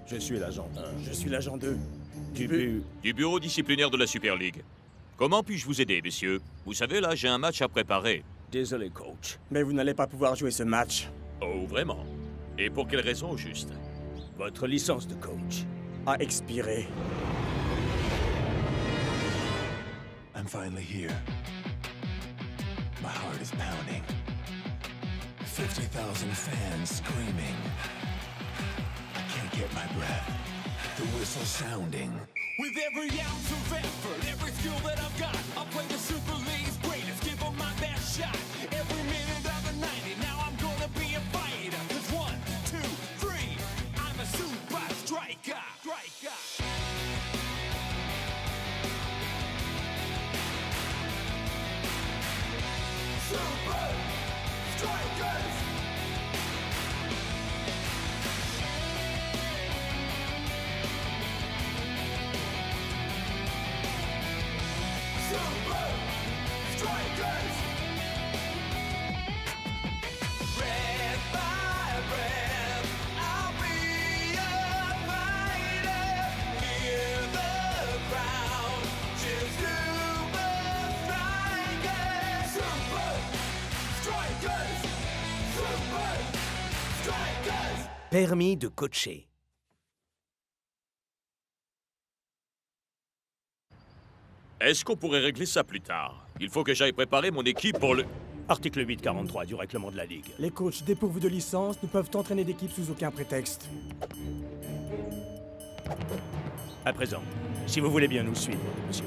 Je suis l'agent 1. Je suis l'agent 2. Du bureau disciplinaire de la Super League. Comment puis-je vous aider, messieurs? Vous savez, là, j'ai un match à préparer. Désolé, coach. Mais vous n'allez pas pouvoir jouer ce match. Oh, vraiment? Et pour quelle raison, au juste? Votre licence de coach A expiré. I'm finally here. My heart is pounding. 50,000 fans screaming. I can't get my breath. The whistle sounding. With every ounce of effort, every skill that I've got, I'll play the Super League's greatest, give them my best shot. Every minute of the 90, now I'm gonna be a fighter. 'Cause 1, 2, 3, I'm a super striker. Super Strikers! Super Strikers! Breath by breath, I'll be a fighter. Hear the crowd cheer Super Strikers! Super Strikers! Super Strikers! Permis de coacher. Est-ce qu'on pourrait régler ça plus tard? Il faut que j'aille préparer mon équipe pour le... Article 843 du règlement de la Ligue. Les coachs dépourvus de licence ne peuvent entraîner d'équipe sous aucun prétexte. À présent, si vous voulez bien nous suivre, monsieur.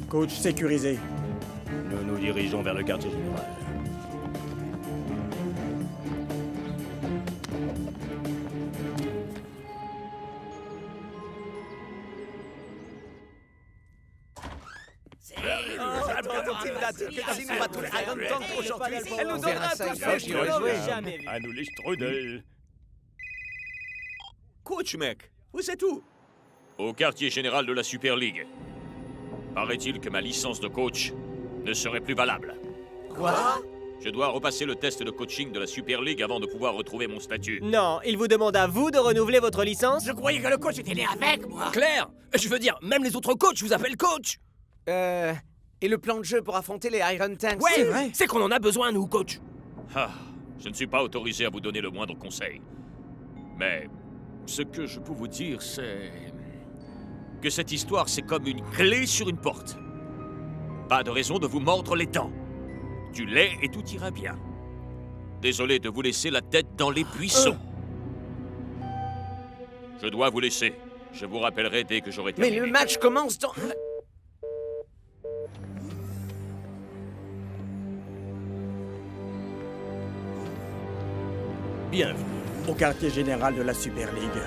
Coach sécurisé. Nous nous dirigeons vers le quartier général. Elle nous donnera tous À nous les strudels. Coach, mec, vous êtes où? Au quartier général de la Super League. Paraît-il que ma licence de coach ne serait plus valable. Quoi? Je dois repasser le test de coaching de la Super League avant de pouvoir retrouver mon statut. Non, il vous demande à vous de renouveler votre licence? Je croyais que le coach était né avec, moi. Claire, je veux dire, même les autres coachs vous appellent coach. Et le plan de jeu pour affronter les Iron Tanks? Ouais, c'est qu'on en a besoin, nous, coach. Ah, je ne suis pas autorisé à vous donner le moindre conseil. Mais ce que je peux vous dire, c'est que cette histoire, c'est comme une clé sur une porte. Pas de raison de vous mordre les dents. Du lait et tout ira bien. Désolé de vous laisser la tête dans les buissons. Je dois vous laisser. Je vous rappellerai dès que j'aurai terminé. Mais le match commence dans... Bienvenue. Au quartier général de la Super League.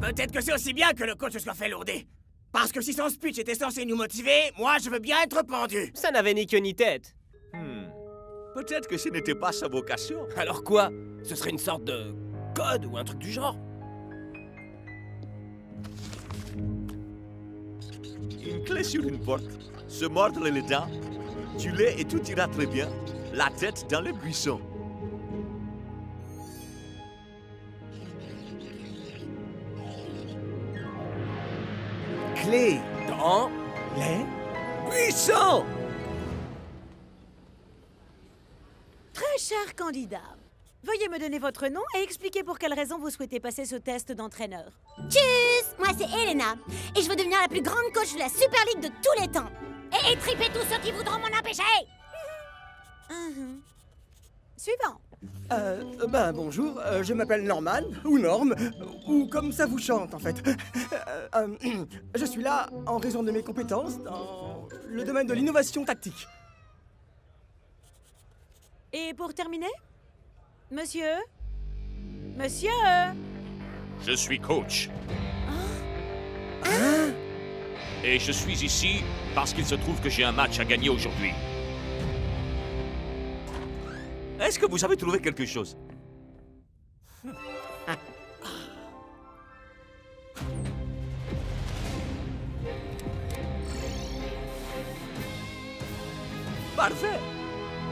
Peut-être que c'est aussi bien que le coach se soit fait lourder. Parce que si son speech était censé nous motiver, moi je veux bien être pendu. Ça n'avait ni queue ni tête. Peut-être que ce n'était pas sa vocation. Alors quoi? Ce serait une sorte de code ou un truc du genre? Une clé sur une porte, se mordre les dents, du lait et tout ira très bien, la tête dans les buissons. Clé Dans les buissons! Très cher candidat, veuillez me donner votre nom et expliquer pour quelle raison vous souhaitez passer ce test d'entraîneur. Tchuss! Moi c'est Elena, et je veux devenir la plus grande coach de la Super League de tous les temps. Et étriper tous ceux qui voudront m'en empêcher! Suivant. Bonjour, je m'appelle Norman, ou Norm, ou comme ça vous chante en fait. Je suis là en raison de mes compétences dans le domaine de l'innovation tactique. Et pour terminer? Monsieur? Monsieur? Je suis coach. Et je suis ici parce qu'il se trouve que j'ai un match à gagner aujourd'hui. Est-ce que vous avez trouvé quelque chose? Parfait!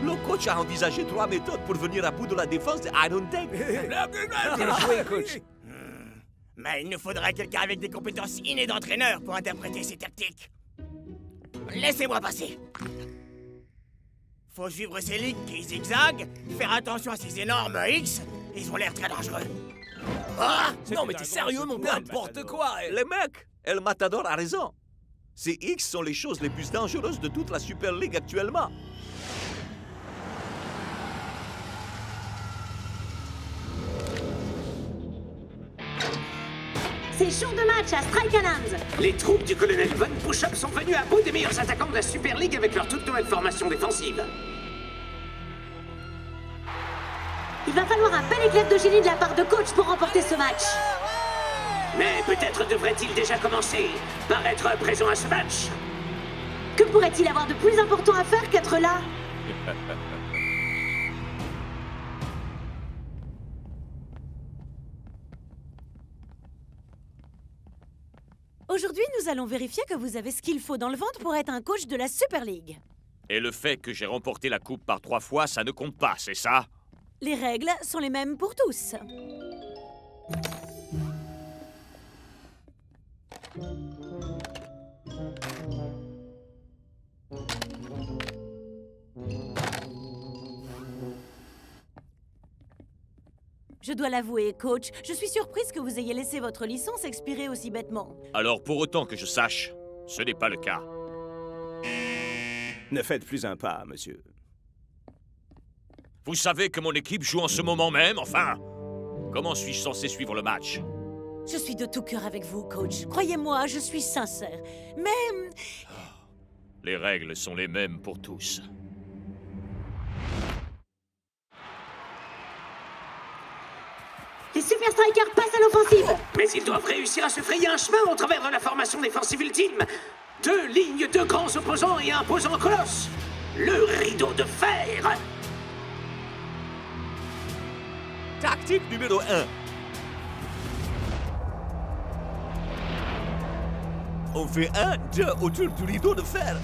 Le coach a envisagé 3 méthodes pour venir à bout de la défense des Iron Tank. Bien joué, coach. Mais il nous faudra quelqu'un avec des compétences innées d'entraîneur pour interpréter ces tactiques. Laissez-moi passer. Faut suivre ces lignes qui zigzaguent, faire attention à ces énormes X, ils ont l'air très dangereux. Ah! Non, mais t'es sérieux, mon père? N'importe quoi! Les mecs, El Matador a raison. Ces X sont les choses les plus dangereuses de toute la Super League actuellement. C'est jour de match à Strike Island. Les troupes du colonel Von Push-Up sont venues à bout des meilleurs attaquants de la Super League avec leur toute nouvelle formation défensive. Il va falloir un bel éclair de génie de la part de coach pour remporter ce match. Mais peut-être devrait-il déjà commencer par être présent à ce match. Que pourrait-il avoir de plus important à faire qu'être là? Aujourd'hui, nous allons vérifier que vous avez ce qu'il faut dans le ventre pour être un coach de la Super League. Et le fait que j'ai remporté la coupe par 3 fois, ça ne compte pas, c'est ça? Les règles sont les mêmes pour tous. Je dois l'avouer, coach, je suis surprise que vous ayez laissé votre licence expirer aussi bêtement. Alors, pour autant que je sache, ce n'est pas le cas. Ne faites plus un pas, monsieur. Vous savez que mon équipe joue en ce moment même, enfin? Comment suis-je censé suivre le match? Je suis de tout cœur avec vous, coach. Croyez-moi, je suis sincère. Mais... Les règles sont les mêmes pour tous. Les Super Strikers passent à l'offensive. Mais ils doivent réussir à se frayer un chemin au travers de la formation défensive ultime. 2 lignes de grands opposants et un imposant colosse. Le rideau de fer. Tactique numéro 1. On fait 1, 2 autour du rideau de fer.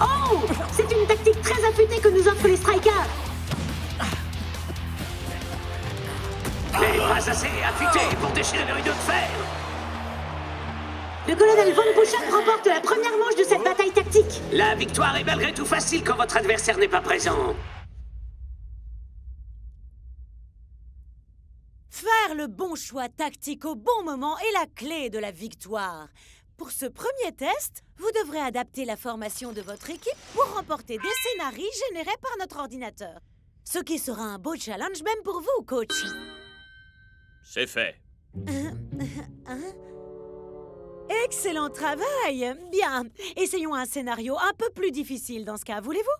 Oh! C'est une tactique très affûtée que nous offrent les Strikers. Mais pas assez affûté pour déchirer le rideau de fer. Le colonel Von Push-Up remporte la première manche de cette bataille tactique. La victoire est malgré tout facile quand votre adversaire n'est pas présent. Faire le bon choix tactique au bon moment est la clé de la victoire. Pour ce premier test, vous devrez adapter la formation de votre équipe pour remporter des scénarios générés par notre ordinateur. Ce qui sera un beau challenge même pour vous, coach. C'est fait. Excellent travail. Bien, essayons un scénario un peu plus difficile dans ce cas, voulez-vous?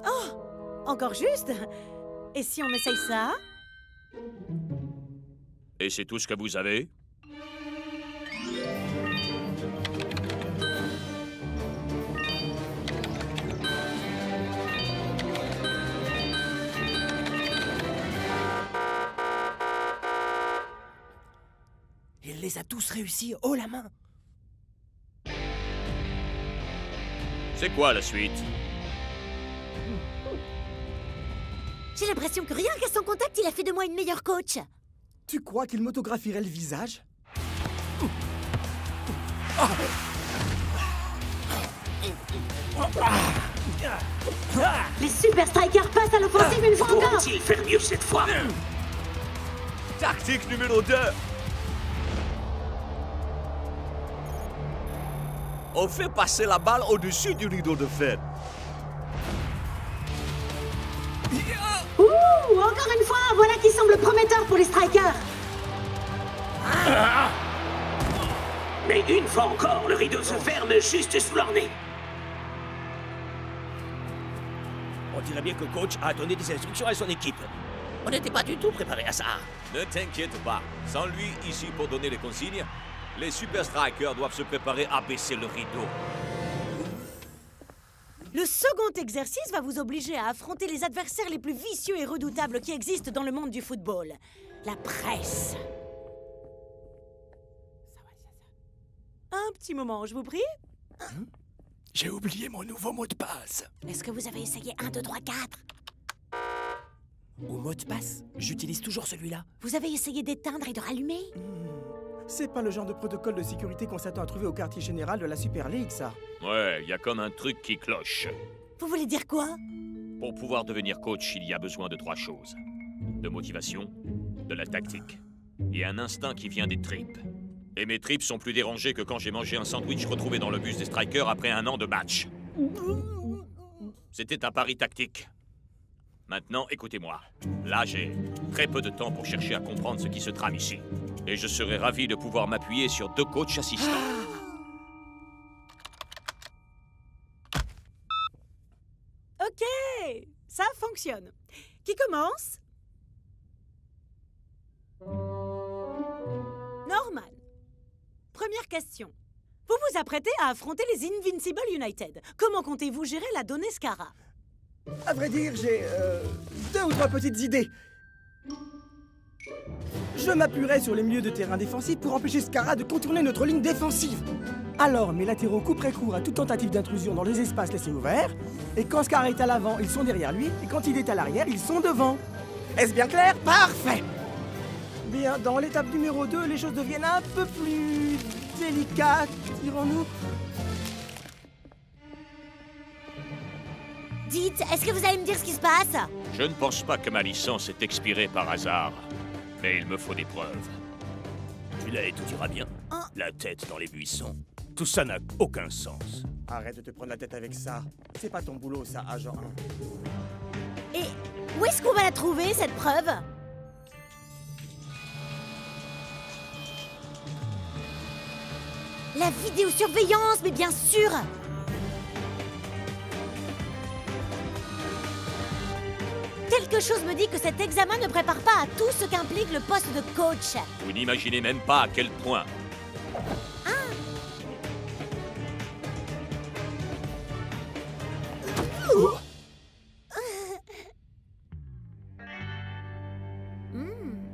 Oh, encore juste. Et si on essaye ça? Et c'est tout ce que vous avez? Il les a tous réussis haut la main. C'est quoi la suite? J'ai l'impression que rien qu'à son contact, il a fait de moi une meilleure coach. Tu crois qu'il m'autographierait le visage? Les Super Strikers passent à l'offensive une fois encore. Pourront-ils faire mieux cette fois? Tactique numéro 2. On fait passer la balle au-dessus du rideau de fer. Ouh, encore une fois, voilà qui semble prometteur pour les Strikers. Mais une fois encore, le rideau se ferme juste sous leur nez. On dirait bien que le coach a donné des instructions à son équipe. On n'était pas du tout préparé à ça. Ne t'inquiète pas. Sans lui ici pour donner les consignes, les Super Strikers doivent se préparer à baisser le rideau. Le second exercice va vous obliger à affronter les adversaires les plus vicieux et redoutables qui existent dans le monde du football. La presse. Un petit moment, je vous prie. J'ai oublié mon nouveau mot de passe. Est-ce que vous avez essayé 1, 2, 3, 4? Au mot de passe, j'utilise toujours celui-là. Vous avez essayé d'éteindre et de rallumer? C'est pas le genre de protocole de sécurité qu'on s'attend à trouver au quartier général de la Super League, ça. Ouais, il y a comme un truc qui cloche. Vous voulez dire quoi? Pour pouvoir devenir coach, il y a besoin de 3 choses. De motivation, de la tactique et un instinct qui vient des tripes. Et mes tripes sont plus dérangées que quand j'ai mangé un sandwich retrouvé dans le bus des Strikers après un an de match. C'était un pari tactique. Maintenant, écoutez-moi. Là, j'ai très peu de temps pour chercher à comprendre ce qui se trame ici. Et je serais ravi de pouvoir m'appuyer sur 2 coachs assistants. Ok, ça fonctionne. Qui commence? Norman. Première question. Vous vous apprêtez à affronter les Invincible United. Comment comptez-vous gérer la donnée Scara? À vrai dire, j'ai 2 ou 3 petites idées. Je m'appuierai sur les milieux de terrain défensifs pour empêcher Scara de contourner notre ligne défensive. Alors, mes latéraux couperaient court à toute tentative d'intrusion dans les espaces laissés ouverts. Et quand Scara est à l'avant, ils sont derrière lui. Et quand il est à l'arrière, ils sont devant. Est-ce bien clair? Parfait! Bien, dans l'étape numéro 2, les choses deviennent un peu plus délicates, dirons-nous. Dites, est-ce que vous allez me dire ce qui se passe? Je ne pense pas que ma licence est expirée par hasard. Mais il me faut des preuves. Tu l'as et tout ira bien. La tête dans les buissons. Tout ça n'a aucun sens. Arrête de te prendre la tête avec ça. C'est pas ton boulot, ça, agent 1. Et où est-ce qu'on va la trouver, cette preuve? La vidéosurveillance, mais bien sûr! Quelque chose me dit que cet examen ne prépare pas à tout ce qu'implique le poste de coach. Vous n'imaginez même pas à quel point.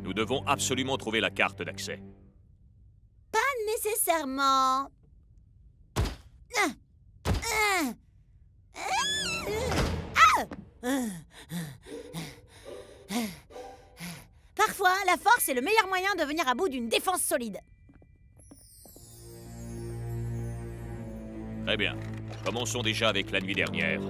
Nous devons absolument trouver la carte d'accès. Pas nécessairement. Parfois, la force est le meilleur moyen de venir à bout d'une défense solide. Très bien. Commençons déjà avec la nuit dernière.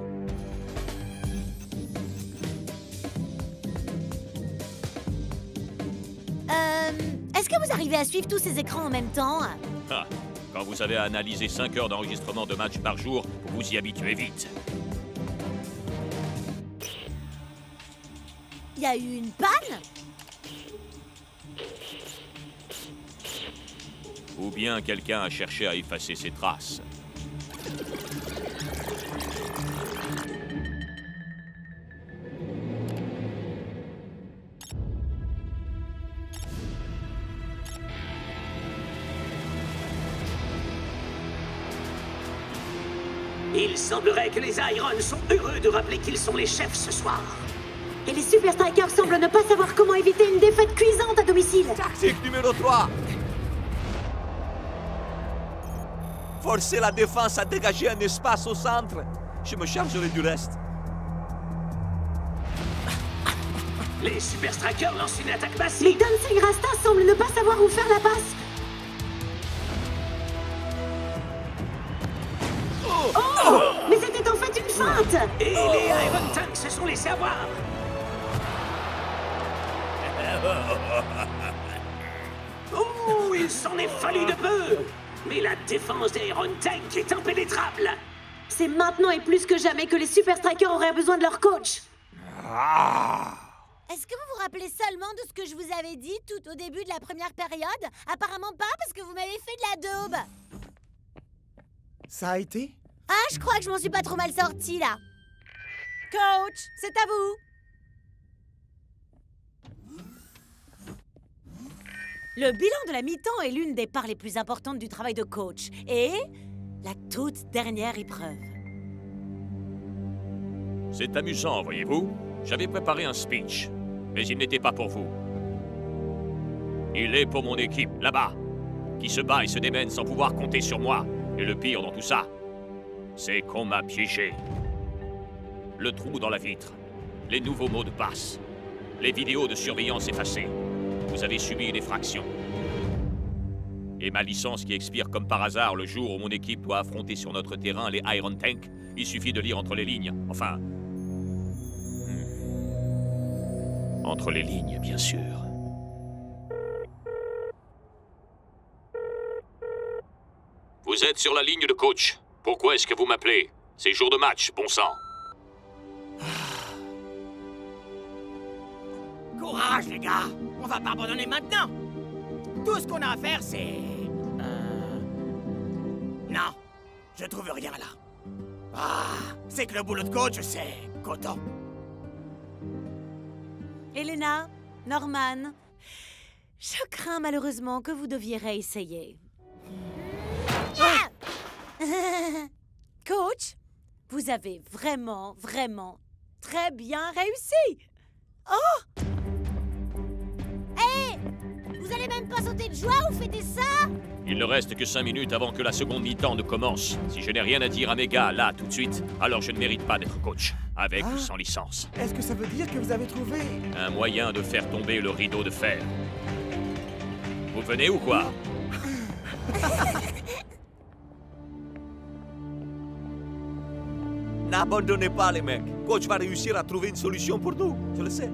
Est-ce que vous arrivez à suivre tous ces écrans en même temps? Ah, quand vous avez analysé 5 heures d'enregistrement de matchs par jour, vous vous y habituez vite. Il y a eu une panne? Ou bien quelqu'un a cherché à effacer ses traces. Il semblerait que les Irons sont heureux de rappeler qu'ils sont les chefs ce soir. Et les Super Strikers semblent ne pas savoir comment éviter une défaite cuisante à domicile. Tactique numéro 3. Forcer la défense à dégager un espace au centre. Je me chargerai du reste. Les Super Strikers lancent une attaque Les massive. Dancing Rastas semblent ne pas savoir où faire la passe. Oh! Mais c'était en fait une feinte! Et les Iron Tanks se sont laissés avoir. Oh, il s'en est fallu de peu. Mais la défense des Iron Tanks est impénétrable. C'est maintenant et plus que jamais que les Super Strikers auraient besoin de leur coach. Est-ce que vous vous rappelez seulement de ce que je vous avais dit tout au début de la première période? Apparemment pas, parce que vous m'avez fait de la daube. Ça a été? Ah, je crois que je m'en suis pas trop mal sortie, là. Coach, c'est à vous. Le bilan de la mi-temps est l'une des parts les plus importantes du travail de coach. Et la toute dernière épreuve. C'est amusant, voyez-vous. J'avais préparé un speech, mais il n'était pas pour vous. Il est pour mon équipe, là-bas. qui se bat et se démène sans pouvoir compter sur moi. Et le pire dans tout ça, c'est qu'on m'a piégé. Le trou dans la vitre, les nouveaux mots de passe, les vidéos de surveillance effacées. Vous avez subi une effraction. Et ma licence qui expire comme par hasard le jour où mon équipe doit affronter sur notre terrain les Iron Tank, il suffit de lire entre les lignes. Enfin... entre les lignes, bien sûr. Vous êtes sur la ligne de coach. Pourquoi est-ce que vous m'appelez? C'est jour de match, bon sang. Courage, les gars! On va pas abandonner maintenant! Tout ce qu'on a à faire, c'est... Non, je trouve rien là. Ah, c'est que le boulot de coach, c'est coton. Elena, Norman, je crains malheureusement que vous deviez réessayer. Ah! Coach, vous avez vraiment très bien réussi. Oh! Hé! Vous allez même pas sauter de joie ou fêter ça? Il ne reste que 5 minutes avant que la seconde mi-temps ne commence. Si je n'ai rien à dire à mes gars, là, tout de suite, alors je ne mérite pas d'être coach. Avec ou sans licence. Est-ce que ça veut dire que vous avez trouvé... un moyen de faire tomber le rideau de fer. Vous venez ou quoi? N'abandonnez pas les mecs. Coach va réussir à trouver une solution pour nous, je le sais.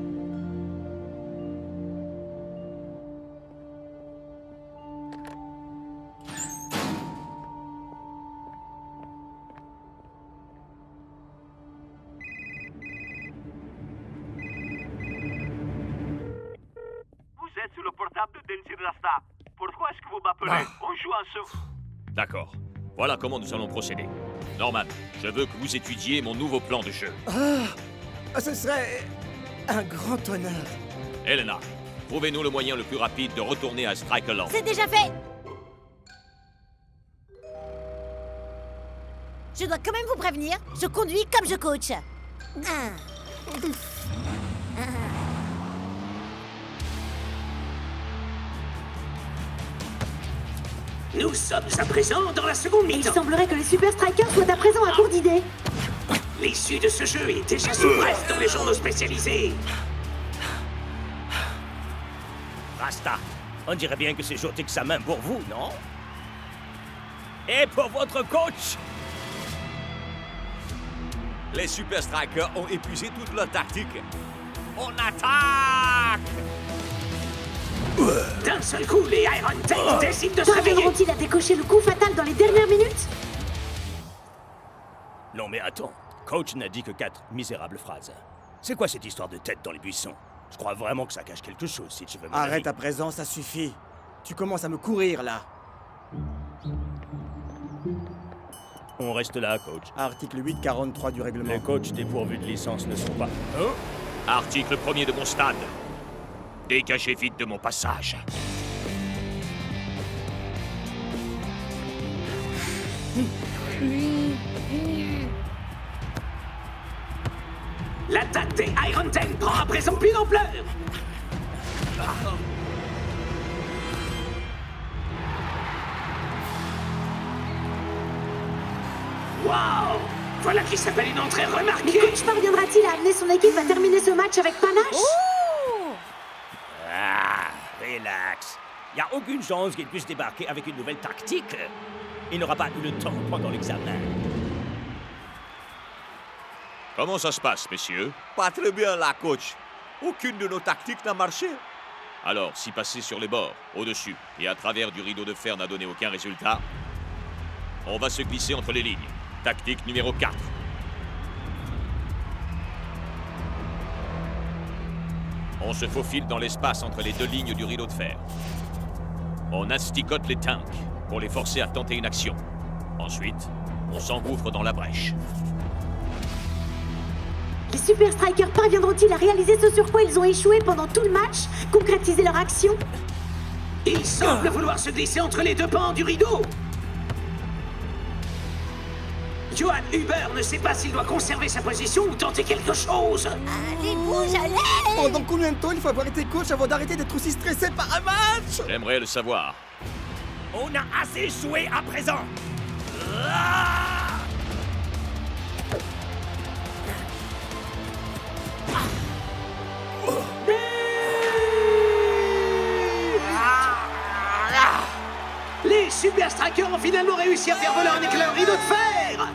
Sur le portable de Denzil Rasta. Pourquoi est-ce que vous m'appelez? On joue ensemble. D'accord. Voilà comment nous allons procéder. Norman, je veux que vous étudiez mon nouveau plan de jeu. Ah, ce serait un grand honneur. Elena, trouvez-nous le moyen le plus rapide de retourner à Strikerland. C'est déjà fait! Je dois quand même vous prévenir, je conduis comme je coach. Nous sommes à présent dans la seconde mi-temps. Il semblerait que les Super Strikers soient à présent à court d'idées. L'issue de ce jeu est déjà sous presse dans les journaux spécialisés. Rasta, on dirait bien que c'est jour d'examen pour vous, non? Et pour votre coach? Les Super Strikers ont épuisé toute leur tactique. On attaque! D'un seul coup, les Iron Tank décident de se réveiller. Parviendront-ils à décocher le coup fatal dans les dernières minutes? Non mais attends, coach n'a dit que 4 misérables phrases. C'est quoi cette histoire de tête dans les buissons? Je crois vraiment que ça cache quelque chose, si tu veux mon Arrête avis. à présent, ça suffit. Tu commences à me courir, là. On reste là, coach. Article 843 du règlement. Les coachs dépourvus de licence ne sont pas... Oh! Article 1er de mon stade. Dégagez vite de mon passage. L'attaque des Iron Tank prend à présent plus d'ampleur. Waouh! Voilà qui s'appelle une entrée remarquée. Mais coach parviendra-t-il à amener son équipe à terminer ce match avec panache? Ah, relax. Il n'y a aucune chance qu'il puisse débarquer avec une nouvelle tactique. Il n'aura pas eu le temps pendant l'examen. Comment ça se passe, messieurs? Pas très bien là, coach. Aucune de nos tactiques n'a marché. Alors, si passer sur les bords, au-dessus et à travers du rideau de fer n'a donné aucun résultat, on va se glisser entre les lignes. Tactique numéro 4. On se faufile dans l'espace entre les deux lignes du rideau de fer. On asticote les tanks pour les forcer à tenter une action. Ensuite, on s'engouffre dans la brèche. Les Super Strikers parviendront-ils à réaliser ce sur quoi ils ont échoué pendant tout le match? Concrétiser leur action? Ils semblent vouloir se glisser entre les deux pans du rideau. Johan Huber ne sait pas s'il doit conserver sa position ou tenter quelque chose. Allez, bouge, allez! Pendant combien de temps il faut avoir été coach avant d'arrêter d'être aussi stressé par un match? J'aimerais le savoir. On a assez joué à présent. Les Super Strikers ont finalement réussi à faire voler en éclats un rideau de fer.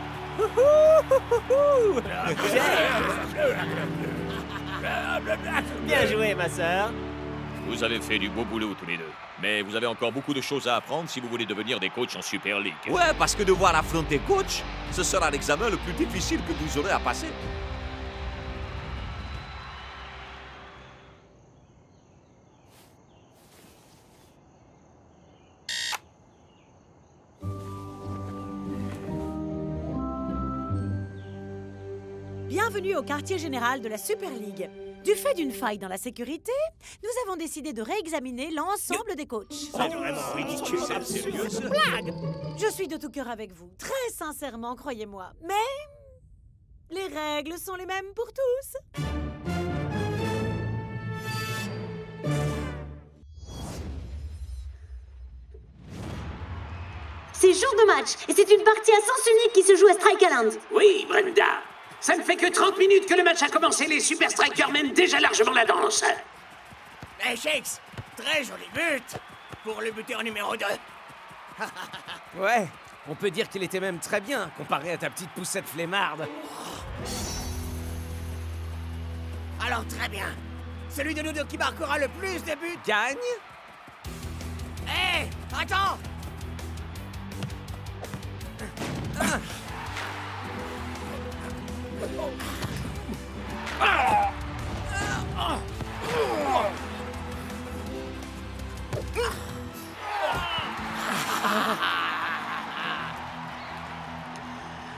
Bien joué, ma sœur. Vous avez fait du beau boulot tous les deux. Mais vous avez encore beaucoup de choses à apprendre si vous voulez devenir des coachs en Super League. Ouais, parce que devoir affronter coach, ce sera l'examen le plus difficile que vous aurez à passer. Bienvenue au quartier général de la Super League. Du fait d'une faille dans la sécurité, nous avons décidé de réexaminer l'ensemble des coachs. C'est vraiment ridicule. C'est sérieux, ça? Blague! Je suis de tout cœur avec vous, très sincèrement, croyez-moi. Mais les règles sont les mêmes pour tous. C'est jour de match, et c'est une partie à sens unique qui se joue à Strike Island. Oui, Brenda. Ça ne fait que 30 minutes que le match a commencé. Les Super Strikers mènent déjà largement la danse. Hey, Shakes, très joli but pour le buteur numéro 2. Ouais, on peut dire qu'il était même très bien, comparé à ta petite poussette flemmarde. Alors, très bien. Celui de nous deux qui marquera le plus de buts gagne. Hé, attends!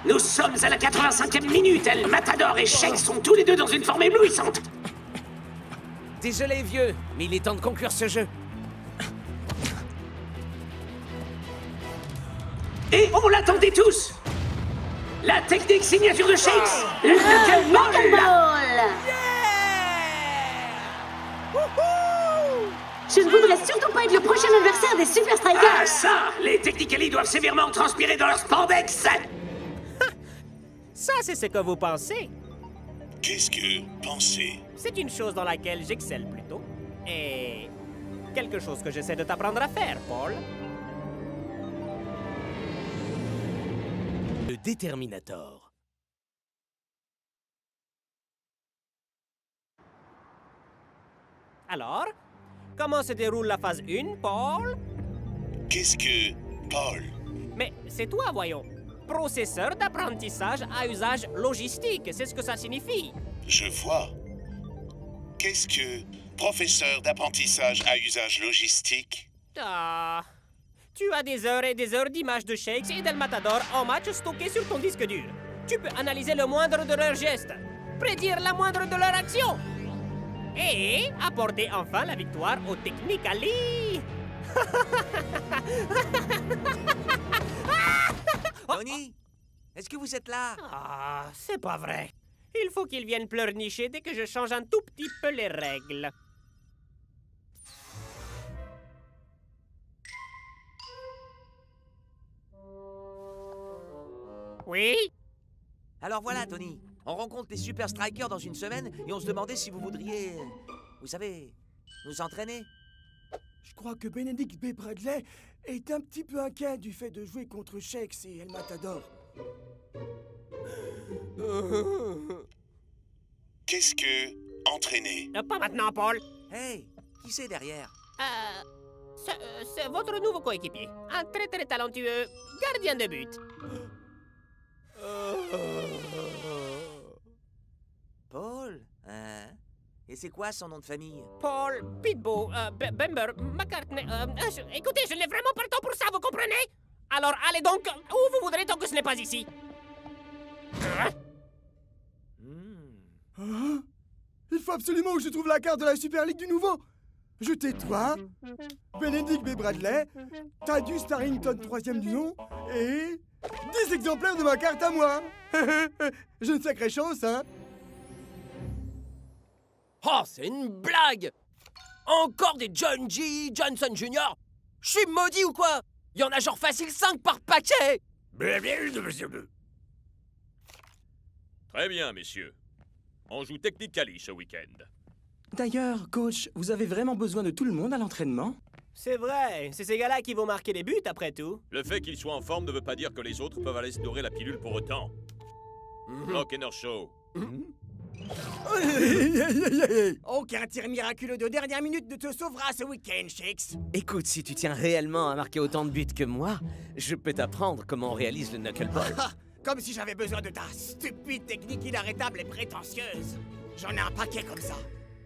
Nous sommes à la 85e minute. El Matador et Shakes sont tous les deux dans une forme éblouissante. Désolé, vieux, mais il est temps de conclure ce jeu. Et on l'attendait tous. La technique signature de Shakes, le knuckleball. Je ne voudrais surtout pas être le prochain adversaire des Super Strikers. Ah ça, les Technically doivent sévèrement transpirer dans leur spandex. Ça, c'est ce que vous pensez. Qu'est-ce que penser? C'est une chose dans laquelle j'excelle plutôt. Et quelque chose que j'essaie de t'apprendre à faire, Paul. Le Déterminator. Alors, comment se déroule la phase 1, Paul? Qu'est-ce que Paul? Mais c'est toi, voyons. Processeur d'apprentissage à usage logistique, c'est ce que ça signifie. Je vois. Qu'est-ce que professeur d'apprentissage à usage logistique? Ah, tu as des heures et des heures d'images de Shakes et d'El Matador en match stockées sur ton disque dur. Tu peux analyser le moindre de leurs gestes, prédire la moindre de leurs actions et apporter enfin la victoire au Technically. Tony, est-ce que vous êtes là? Ah, c'est pas vrai. Il faut qu'ils viennent pleurnicher dès que je change un tout petit peu les règles. Oui? Alors voilà, Tony. On rencontre les Super Strikers dans une semaine et on se demandait si vous voudriez, vous savez, nous entraîner. Je crois que Benedict B. Bradley est un petit peu inquiet du fait de jouer contre Shakes et El Matador. Qu'est-ce que entraîner? Pas maintenant, Paul. Hey, qui c'est derrière? C'est votre nouveau coéquipier. Un très très talentueux gardien de but. Paul? Hein? Et c'est quoi son nom de famille? Paul, Pitbull, Bember, McCartney... écoutez, je n'ai vraiment pas le temps pour ça, vous comprenez? Alors allez donc où vous voudrez tant que ce n'est pas ici. Hein? Il faut absolument que je trouve la carte de la Super League du nouveau. Je tais-toi, Benedict B. Bradley, Thaddeus Starrington 3e du nom, et 10 exemplaires de ma carte à moi. J'ai une sacrée chance, hein? Oh, c'est une blague! Encore des John G. Johnson Jr.? Je suis maudit ou quoi? Il y en a genre facile 5 par paquet. Très bien, messieurs. On joue Technically ce week-end. D'ailleurs, coach, vous avez vraiment besoin de tout le monde à l'entraînement? C'est vrai, c'est ces gars-là qui vont marquer les buts après tout. Le fait qu'ils soient en forme ne veut pas dire que les autres peuvent aller se dorer la pilule pour autant. Block Inner Show. Aucun tir miraculeux de dernière minute ne te sauvera ce week-end, Shakes. Écoute, si tu tiens réellement à marquer autant de buts que moi, je peux t'apprendre comment on réalise le knuckleball. Comme si j'avais besoin de ta stupide technique inarrêtable et prétentieuse. J'en ai un paquet comme ça.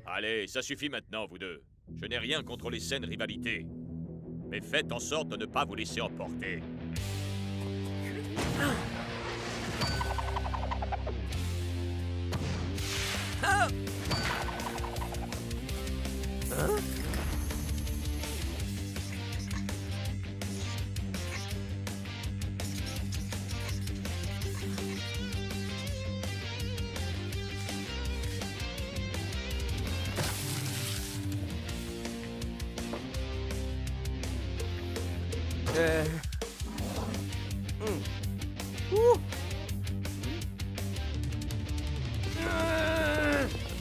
Allez, ça suffit maintenant, vous deux. Je n'ai rien contre les saines rivalités. Mais faites en sorte de ne pas vous laisser emporter. Hein?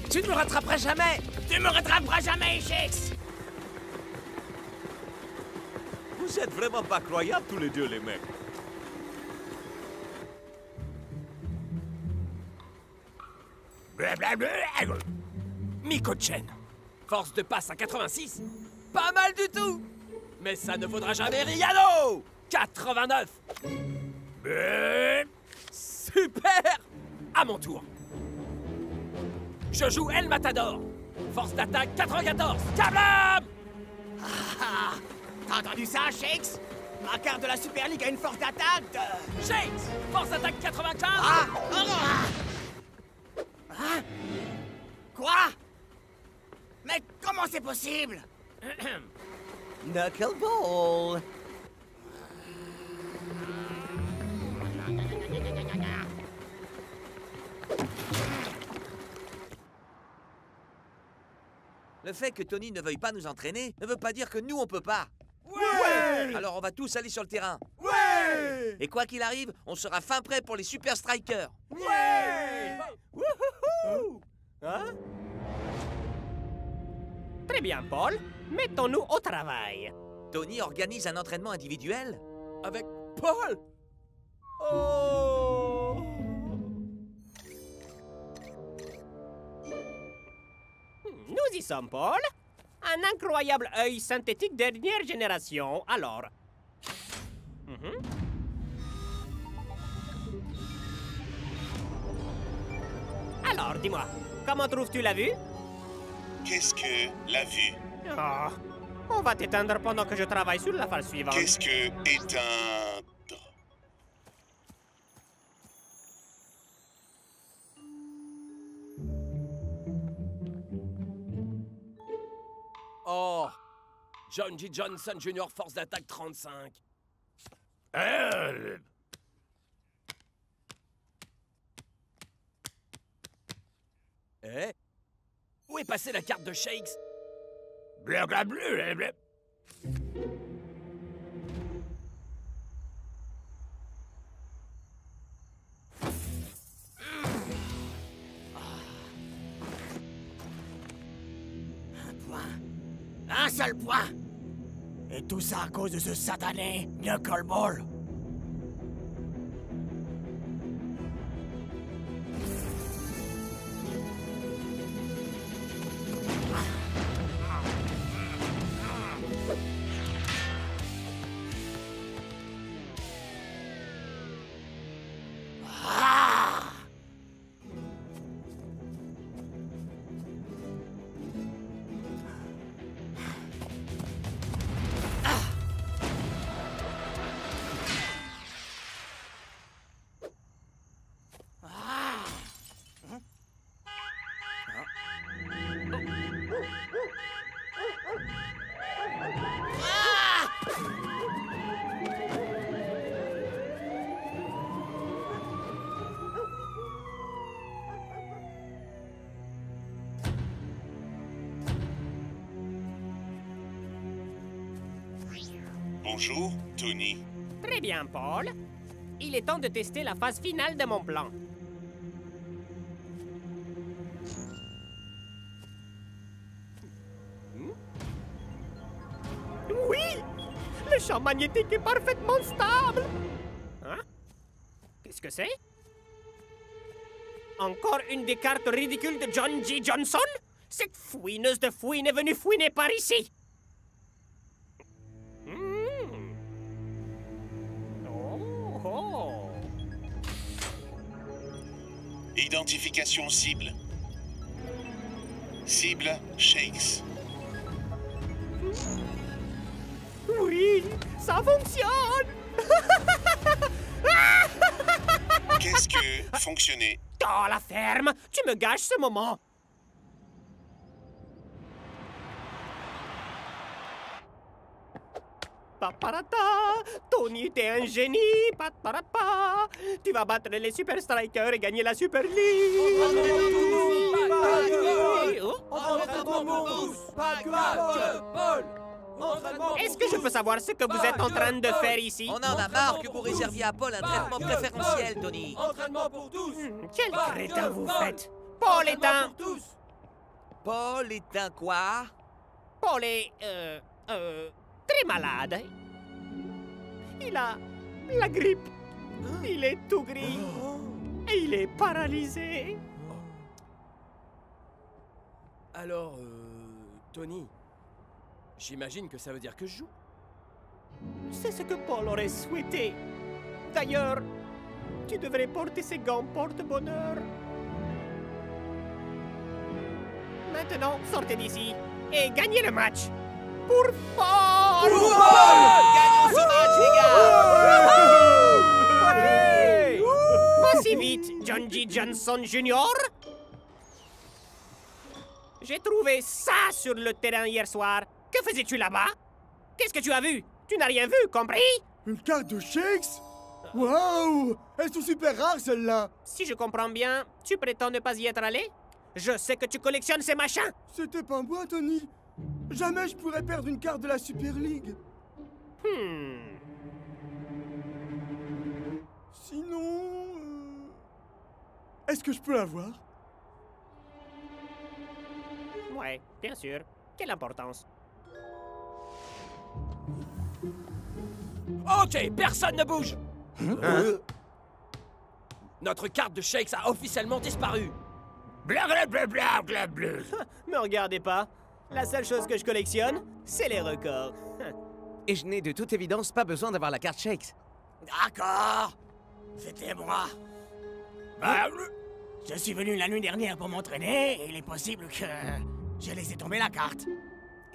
Tu ne me rattraperas jamais! Tu me rattraperas jamais, Shakes! Vous êtes vraiment pas croyables tous les deux, les mecs. Miko-chen. Force de passe à 86. Pas mal du tout. Mais ça ne vaudra jamais Riano. 89. Super. À mon tour. Je joue El Matador. Force d'attaque 94. Kablam. T'as entendu ça, Shakes? Ma carte de la Super League a une force d'attaque de... Shakes. Force d'attaque 95. Quoi? Mais comment c'est possible? Knuckleball. Le fait que Tony ne veuille pas nous entraîner ne veut pas dire que nous, on peut pas. Ouais! Alors on va tous aller sur le terrain. Ouais! Et quoi qu'il arrive, on sera fin prêt pour les Super Strikers. Ouais! Wouhouhou! Hein? Très bien, Paul. Mettons-nous au travail. Tony organise un entraînement individuel. Avec Paul? Oh! Nous y sommes, Paul. Un incroyable œil synthétique dernière génération. Alors... Alors, dis-moi, comment trouves-tu la vue? Qu'est-ce que la vue? Oh, on va t'éteindre pendant que je travaille sur la phase suivante. Qu'est-ce que éteindre? Oh, John G. Johnson Jr. Force d'attaque 35. Eh? Où est passée la carte de Shakes? Blablabla. Un seul point! Et tout ça à cause de ce satané Knuckleball! Bonjour, Tony. Très bien, Paul. Il est temps de tester la phase finale de mon plan. Oui! Le champ magnétique est parfaitement stable! Hein? Qu'est-ce que c'est? Encore une des cartes ridicules de John G. Johnson? Cette fouineuse de fouine est venue fouiner par ici! Oh! Identification cible. Cible Shakes. Oui, ça fonctionne! Qu'est-ce que fonctionner? Dans la ferme! Tu me gâches ce moment! Paparata! Tony, t'es un génie! Paparapa! Tu vas battre les Super Strikers et gagner la Super League! Est-ce que je peux savoir ce que vous êtes en train de faire ici? On en a marre que vous réserviez à Paul un traitement préférentiel, Tony. Entraînement pour tous. Quel crétin vous faites? Paul est un... Paul est un quoi? Paul est... très malade. Il a la grippe. Il est tout gris. Et il est paralysé. Alors, Tony, j'imagine que ça veut dire que je joue. C'est ce que Paul aurait souhaité. D'ailleurs, tu devrais porter ces gants porte-bonheur. Maintenant, sortez d'ici et gagnez le match. Pour Paul! Pour Paul! Gagnons ce match, les gars! Pas si vite, John G. Johnson Jr. J'ai trouvé ça sur le terrain hier soir. Que faisais-tu là-bas? Qu'est-ce que tu as vu? Tu n'as rien vu, compris? Une carte de Shakes? Waouh! Elles sont super rares, celles-là! Si je comprends bien, tu prétends ne pas y être allé? Je sais que tu collectionnes ces machins! C'était pas moi, Tony! Jamais je pourrais perdre une carte de la Super League! Sinon... Est-ce que je peux l'avoir? Ouais, bien sûr. Quelle importance? Ok, personne ne bouge. Notre carte de Shakes a officiellement disparu. Blablabla. Me regardez pas. La seule chose que je collectionne, c'est les records. Et je n'ai de toute évidence pas besoin d'avoir la carte Shakes. D'accord. C'était moi. Je suis venu la nuit dernière pour m'entraîner et il est possible que j'ai laissé tomber la carte.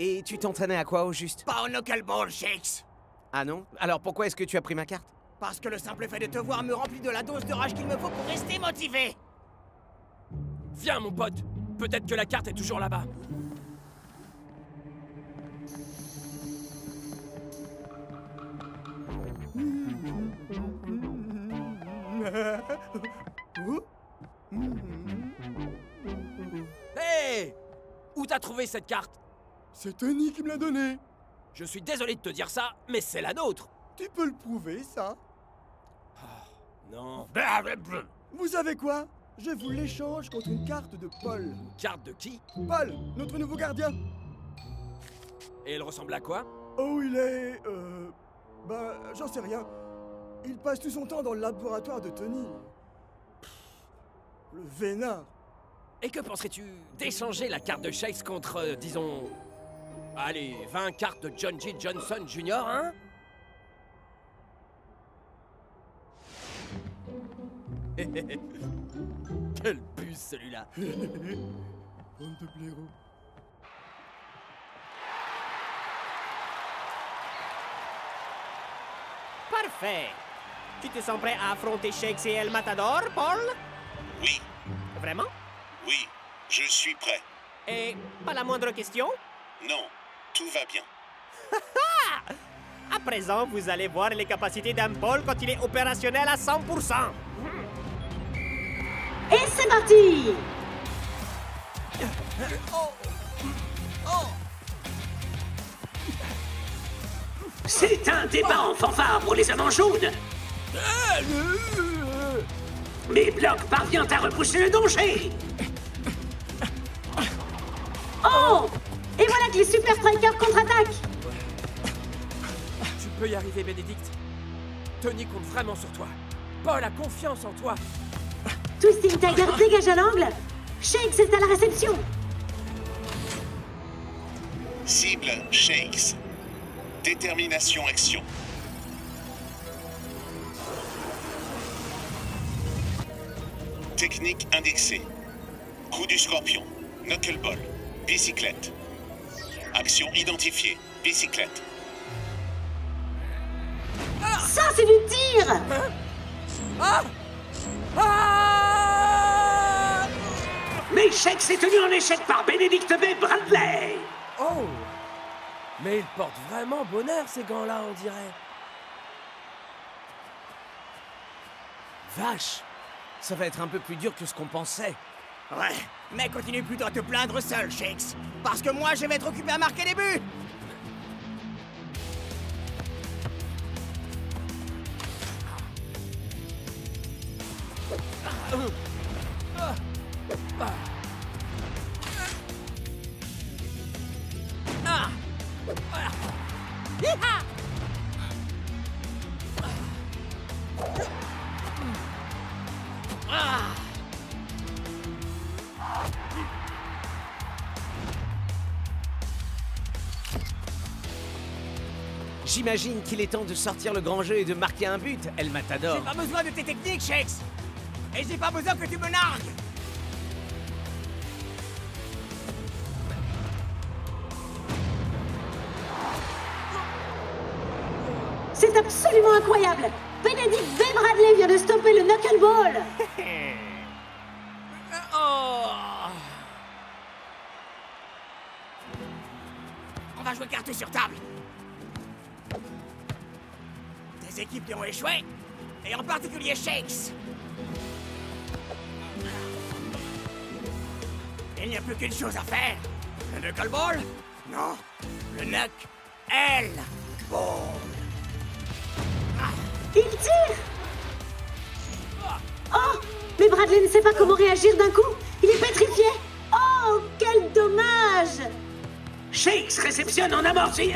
Et tu t'entraînais à quoi au juste? Pas au knuckleball, Shakes. Ah non? Alors pourquoi est-ce que tu as pris ma carte? Parce que le simple fait de te voir me remplit de la dose de rage qu'il me faut pour rester motivé. Viens, mon pote. Peut-être que la carte est toujours là-bas. Hé! Où t'as trouvé cette carte? C'est Tony qui me l'a donnée. Je suis désolé de te dire ça, mais c'est la nôtre. Tu peux le prouver, ça? Non. Vous savez quoi? Je vous l'échange contre une carte de Paul. Une carte de qui? Paul, notre nouveau gardien. Et elle ressemble à quoi? Oh, il est... j'en sais rien. Il passe tout son temps dans le laboratoire de Tony. Le vénard. Et que penserais-tu d'échanger la carte de Shakes contre, disons... Allez, 20 cartes de John G. Johnson Jr., hein? Quel puce, celui-là. Bande de blaireaux. Parfait. Tu te sens prêt à affronter Shakes et El Matador, Paul? Oui. Vraiment? Oui, je suis prêt. Et pas la moindre question? Non, tout va bien. À présent, vous allez voir les capacités d'un Paul quand il est opérationnel à 100%. Et c'est parti! C'est un débat en fanfare pour les amants jaunes. Mais Block parvient à repousser le danger. Oh! Et voilà que les Super Strikers contre-attaquent. Tu peux y arriver, Bénédicte. Tony compte vraiment sur toi. Paul a confiance en toi. Twisting Tiger dégage à l'angle. Shakes est à la réception. Cible Shakes. Détermination action. Technique indexée. Coup du scorpion. Knuckleball. Bicyclette. Action identifiée. Bicyclette. Ça, c'est du tir. Mais Shakes est tenu en échec par Benedict B. Bradley. Oh! Mais ils portent vraiment bonheur, ces gants-là, on dirait. Vache! Ça va être un peu plus dur que ce qu'on pensait. Ouais, mais continue plutôt à te plaindre seul, Shakes. Parce que moi, je vais être occupé à marquer les buts. J'imagine qu'il est temps de sortir le grand jeu et de marquer un but, El Matador. J'ai pas besoin de tes techniques, Shakes. Et j'ai pas besoin que tu me nargues. C'est absolument incroyable. Benedict B. Bradley vient de stopper le knuckleball. On va jouer carte sur table. Des équipes qui ont échoué, et en particulier Shakes. Il n'y a plus qu'une chose à faire. Le knuckleball? Non, le knuck-L-ball. Il tire. Oh! Mais Bradley ne sait pas comment réagir d'un coup. Il est pétrifié. Oh, quel dommage! Shakes réceptionne en amorti.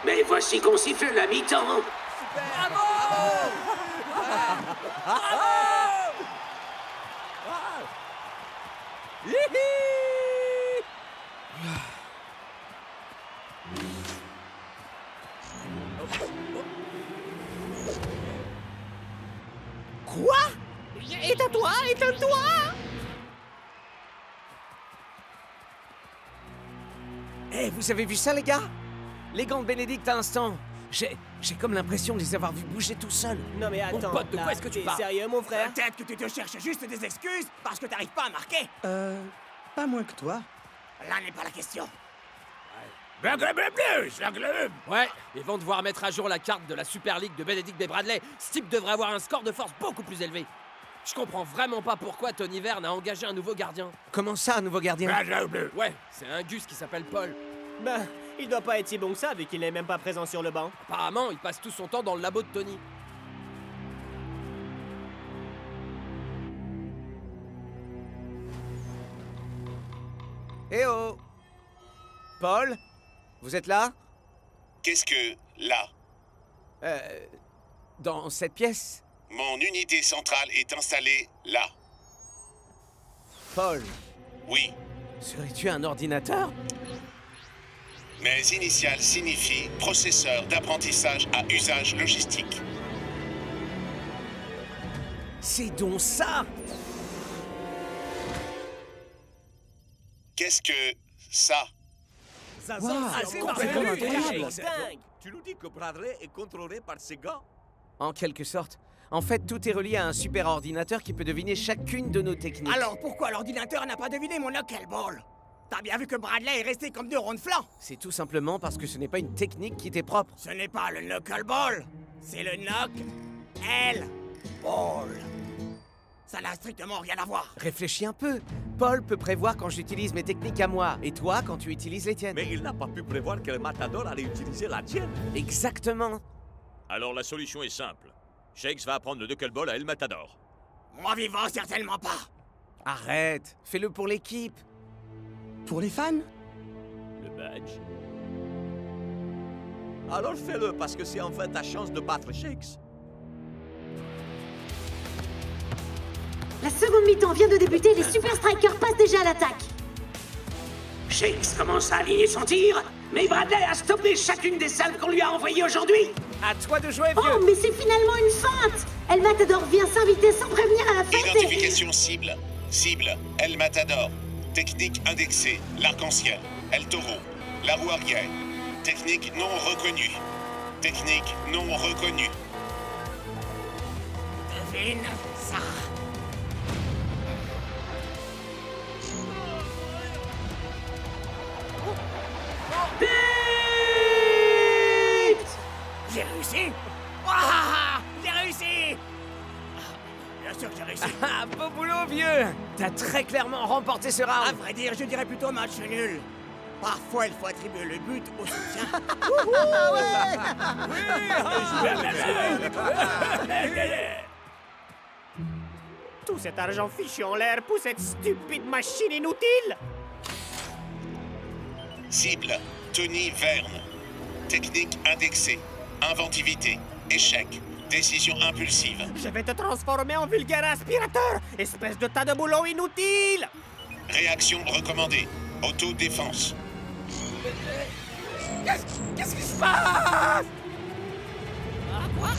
Mais voici qu'on siffle la mi-temps. Quoi? Éteins-toi, éteins-toi! Eh, vous avez vu ça, les gars? Les gants de Bénédicte à l'instant. J'ai comme l'impression de les avoir vus bouger tout seuls. Non mais attends, pote, de quoi est-ce que tu t'es parles? sérieux, mon frère? Peut-être que tu te cherches juste des excuses parce que t'arrives pas à marquer. Pas moins que toi. Là n'est pas la question. Ouais, ils vont devoir mettre à jour la carte de la Super League de Benedict B. Bradley. Ce type devrait avoir un score de force beaucoup plus élevé. Je comprends vraiment pas pourquoi Tony Verne a engagé un nouveau gardien. Comment ça, un nouveau gardien? Ouais, c'est un Gus qui s'appelle Paul. Ben, il doit pas être si bon que ça vu qu'il n'est même pas présent sur le banc. Apparemment, il passe tout son temps dans le labo de Tony. Eh oh! Paul? Vous êtes là? Qu'est-ce que là? Dans cette pièce? Mon unité centrale est installée là. Paul, Oui. serais-tu un ordinateur? Mes initiales signifient processeur d'apprentissage à usage logistique. C'est donc ça! Qu'est-ce que ça? c'est complètement incroyable. dingue. Tu nous dis que Bradley est contrôlé par ces gars? En quelque sorte. En fait, tout est relié à un super ordinateur qui peut deviner chacune de nos techniques. Alors pourquoi l'ordinateur n'a pas deviné mon knuckleball? T'as bien vu que Bradley est resté comme deux ronds de flanc. C'est tout simplement parce que ce n'est pas une technique qui t'est propre. Ce n'est pas le knuckleball, c'est le knuck-L-ball. Ça n'a strictement rien à voir. Réfléchis un peu. Paul peut prévoir quand j'utilise mes techniques à moi, et toi quand tu utilises les tiennes. Mais il n'a pas pu prévoir que le Matador allait utiliser la tienne. Exactement. Alors la solution est simple. Shakes va apprendre le knuckleball à El Matador. Moi vivant, certainement pas. Arrête, fais-le pour l'équipe. Pour les fans? Le badge. Alors fais-le, parce que c'est enfin ta chance de battre Shakes. La seconde mi-temps vient de débuter, les Super Strikers passent déjà à l'attaque. Shakes commence à aligner son tir, mais Bradley a stoppé chacune des salves qu'on lui a envoyées aujourd'hui. À toi de jouer, vieux. Oh, mais c'est finalement une feinte. El Matador vient s'inviter sans prévenir à la fête. Identification cible. Cible, El Matador. Technique indexée, l'arc-en-ciel. El Toro. La roue arrière. Technique non reconnue. Technique non reconnue. Devine ça. J'ai réussi. Ouah, j'ai réussi. Bien sûr que j'ai réussi. Ah, beau boulot, vieux. T'as très clairement remporté ce À round. vrai dire, je dirais plutôt match nul. Parfois, il faut attribuer le but au soutien. Tout cet argent fichu en l'air pour cette stupide machine inutile. Cible, Tony Verne. Technique indexée. Inventivité. Échec. Décision impulsive. Je vais te transformer en vulgaire aspirateur, espèce de tas de boulot inutile. Réaction recommandée. Autodéfense. Qu'est-ce qui se passe? Quoi?